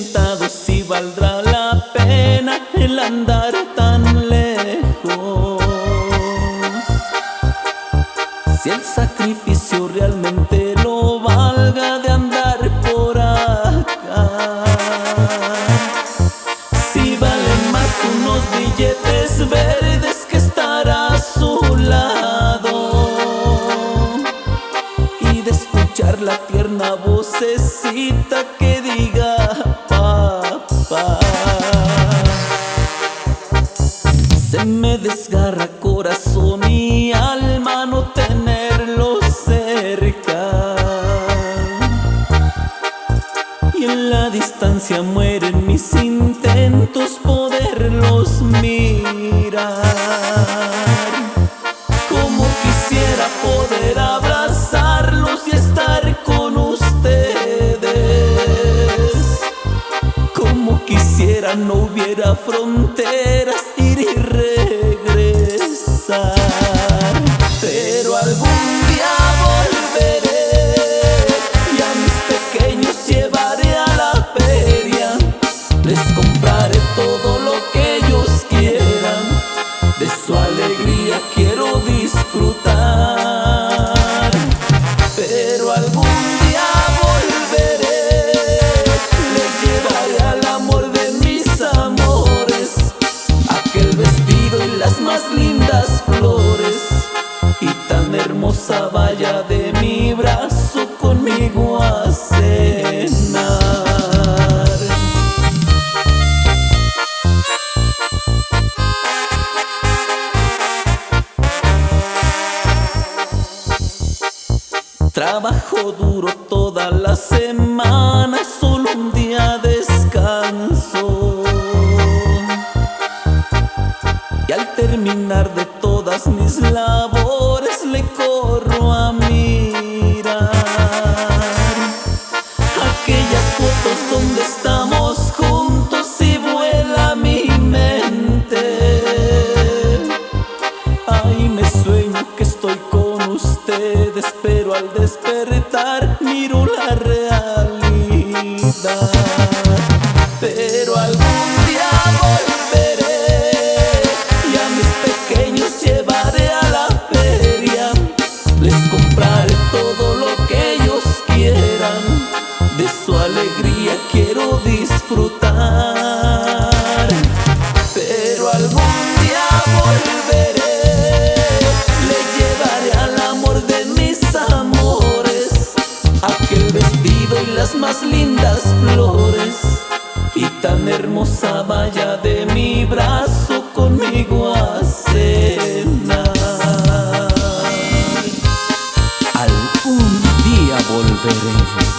preguntado si valdrá la pena el andar tan lejos, si el sacrificio realmente lo valga de andar por acá, si valen más unos billetes verdes que estar a su lado y de escuchar la tierna vocecita que diga papá. Se me desgarra corazón y alma no tenerlo cerca, y en la distancia mueren mis intentos poderlos mirar. Como quisiera poder abrazarlos y estar con ustedes, como quisiera no hubiera fronteras, ir y regresar. Pero algún día volveré y a mis pequeños llevaré a la feria, les compraré todo lo que ellos quieran, de su alegría quiero disfrutar. Pero algún día volveré, le llevaré al amor de mis amores aquel vestido y las más lindas flores, y tan hermosa vaya de mi brazo conmigo a cenar. Trabajo duro toda la semana, solo un día descanso, y al terminar de todas mis labores le corro a mirar aquellas fotos donde estamos juntos y vuela mi mente. Ay, me sueño que estoy con ustedes, pero al despertar miro la realidad. Pero algún día volveré y a mis pequeños llevaré a la feria, les compraré todo lo que ellos quieran, de su alegría quiero disfrutar. Pero algún día volveré, le llevaré al amor de mis amores aquel vestido y las más lindas flores, y tan hermosa vaya de mi brazo conmigo a cenar. Algún día volveré.